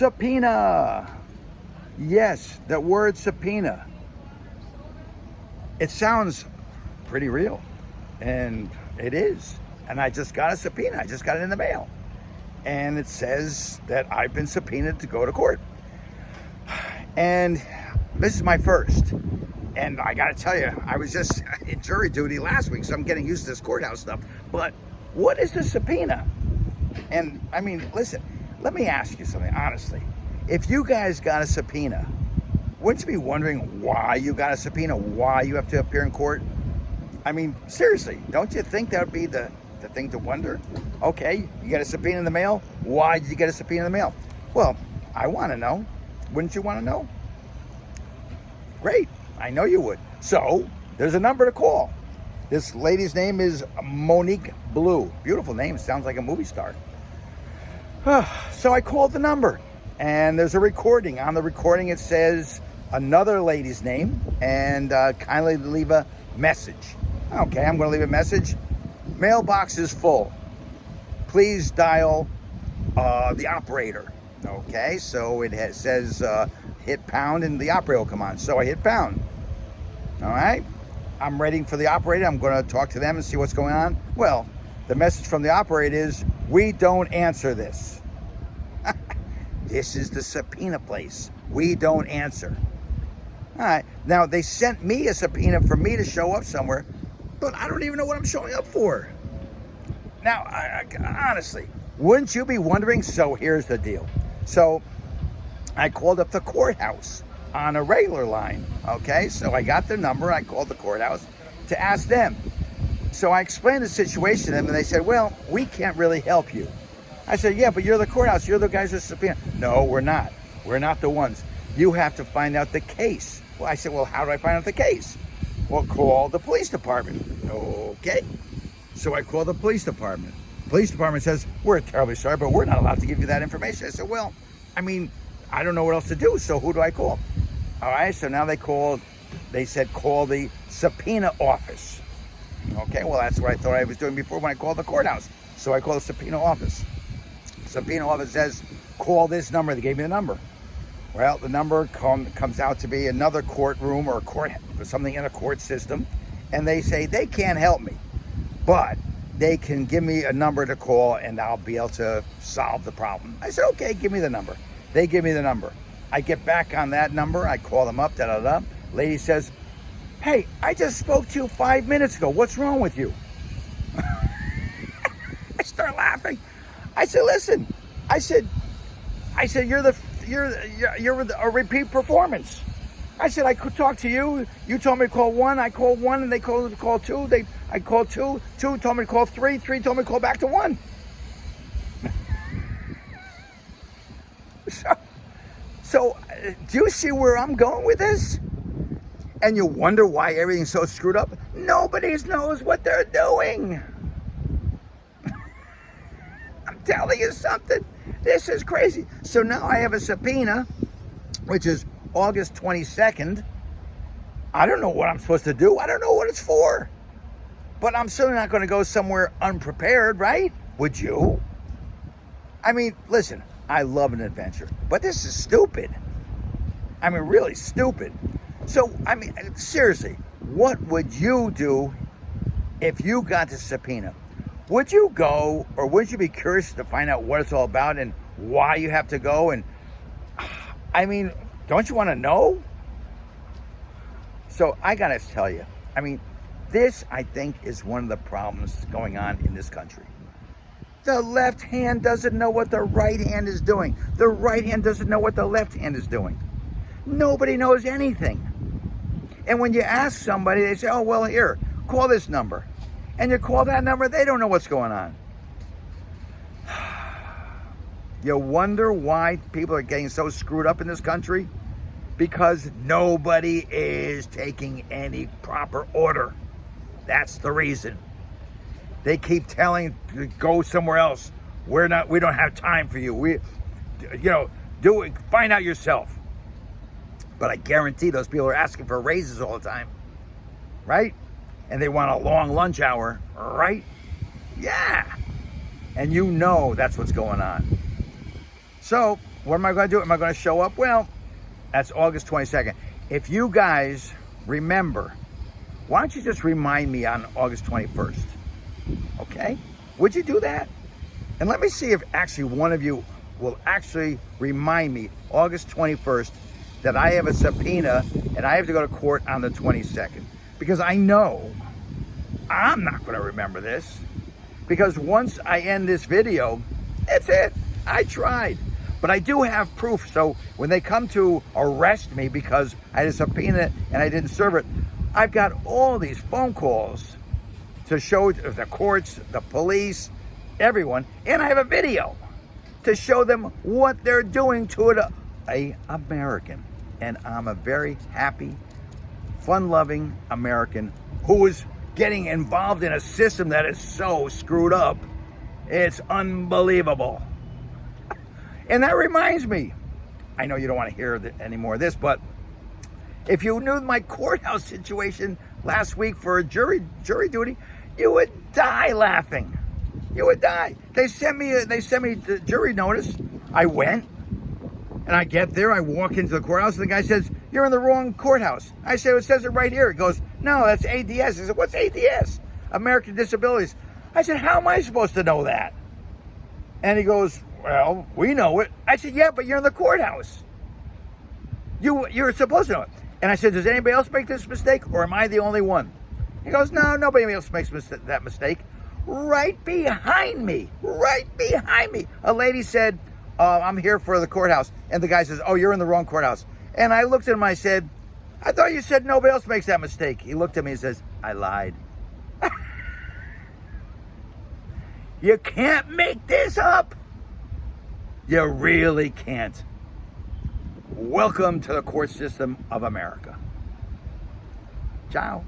Subpoena. Yes, that word subpoena. It sounds pretty real, and it is. And I just got a subpoena. I just got it in the mail. And it says that I've been subpoenaed to go to court. And this is my first. And I got to tell you, I was just in jury duty last week, so I'm getting used to this courthouse stuff. But what is the subpoena? And I mean, listen, let me ask you something, honestly. If you guys got a subpoena, wouldn't you be wondering why you got a subpoena, why you have to appear in court? I mean, seriously, don't you think that would be the thing to wonder? Okay, you got a subpoena in the mail. Why did you get a subpoena in the mail? Well, I want to know. Wouldn't you want to know? Great, I know you would. So, there's a number to call. This lady's name is Monique Blue. Beautiful name, sounds like a movie star. So I called the number, and there's a recording. On the recording it says another lady's name, and kindly leave a message. Okay, I'm going to leave a message. Mailbox is full. Please dial the operator. Okay, so it says hit pound and the operator will come on. So I hit pound. All right, I'm waiting for the operator. I'm going to talk to them and see what's going on. Well, the message from the operator is, we don't answer this. This is the subpoena place. We don't answer. All right, now they sent me a subpoena for me to show up somewhere, but I don't even know what I'm showing up for. Now, honestly, wouldn't you be wondering? So here's the deal. So I called up the courthouse on a regular line. Okay, so I got their number. I called the courthouse to ask them. So I explained the situation to them, and they said, well, we can't really help you. I said, yeah, but you're the courthouse. You're the guys that subpoena. No, we're not. We're not the ones. You have to find out the case. Well, I said, well, how do I find out the case? Well, call the police department. Okay. So I call the police department. Police department says, we're terribly sorry, but we're not allowed to give you that information. I said, well, I mean, I don't know what else to do, so who do I call? All right, so now they said call the subpoena office. Okay, well, that's what I thought I was doing before when I called the courthouse. So I called the subpoena office. Subpoena office says, call this number. They gave me the number. Well, the number comes out to be another courtroom or something in a court system. And they say they can't help me, but they can give me a number to call and I'll be able to solve the problem. I said, okay, give me the number. They give me the number. I get back on that number. I call them up, da-da-da. Lady says, hey, I just spoke to you 5 minutes ago. What's wrong with you? I start laughing. I said, listen, I said, you're a repeat performance. I said, I could talk to you. You told me to call one. I called one, and they called two. I called two. Two told me to call three. Three told me to call back to one. So, do you see where I'm going with this? And you wonder why everything's so screwed up? Nobody knows what they're doing. I'm telling you something. This is crazy. So now I have a subpoena, which is August 22nd. I don't know what I'm supposed to do. I don't know what it's for. But I'm certainly not going to go somewhere unprepared, right? Would you? I mean, listen, I love an adventure, but this is stupid. I mean, really stupid. So, I mean, seriously, what would you do if you got the subpoena? Would you go, or would you be curious to find out what it's all about and why you have to go? And, I mean, don't you want to know? So, I got to tell you, I mean, this, I think, is one of the problems going on in this country. The left hand doesn't know what the right hand is doing. The right hand doesn't know what the left hand is doing. Nobody knows anything. And when you ask somebody, they say, oh, well, here, call this number. And you call that number, they don't know what's going on. You wonder why people are getting so screwed up in this country? Because nobody is taking any proper order. That's the reason. They keep telling to go somewhere else. We don't have time for you. Do it, find out yourself. But I guarantee those people are asking for raises all the time, right? And they want a long lunch hour, right? Yeah. And you know that's what's going on. So what am I going to do? Am I going to show up? Well, that's August 22nd. If you guys remember, why don't you just remind me on August 21st? Okay? Would you do that? And let me see if actually one of you will actually remind me August 21st that I have a subpoena and I have to go to court on the 22nd. Because I know I'm not going to remember this. Because once I end this video, that's it. I tried. But I do have proof. So when they come to arrest me because I had a subpoena and I didn't serve it, I've got all these phone calls to show the courts, the police, everyone, and I have a video to show them what they're doing to a American. And I'm a very happy, fun-loving American who is getting involved in a system that is so screwed up. It's unbelievable. And that reminds me, I know you don't want to hear any more of this, but if you knew my courthouse situation last week for jury duty, you would die laughing. You would die. They sent me the jury notice. I went, and I get there. I walk into the courthouse, and the guy says, "You're in the wrong courthouse." I said, "It says it right here." He goes, "No, that's ADS." He said, "What's ADS?" American Disabilities. I said, "How am I supposed to know that?" And he goes, "Well, we know it." I said, "Yeah, but you're in the courthouse. You're supposed to know it." And I said, "Does anybody else make this mistake, or am I the only one?" He goes, "No, nobody else makes that mistake." Right behind me, a lady said, "I'm here for the courthouse." And the guy says, "Oh, you're in the wrong courthouse." And I looked at him, I said, "I thought you said nobody else makes that mistake." He looked at me and says, "I lied." You can't make this up. You really can't. Welcome to the court system of America. Ciao.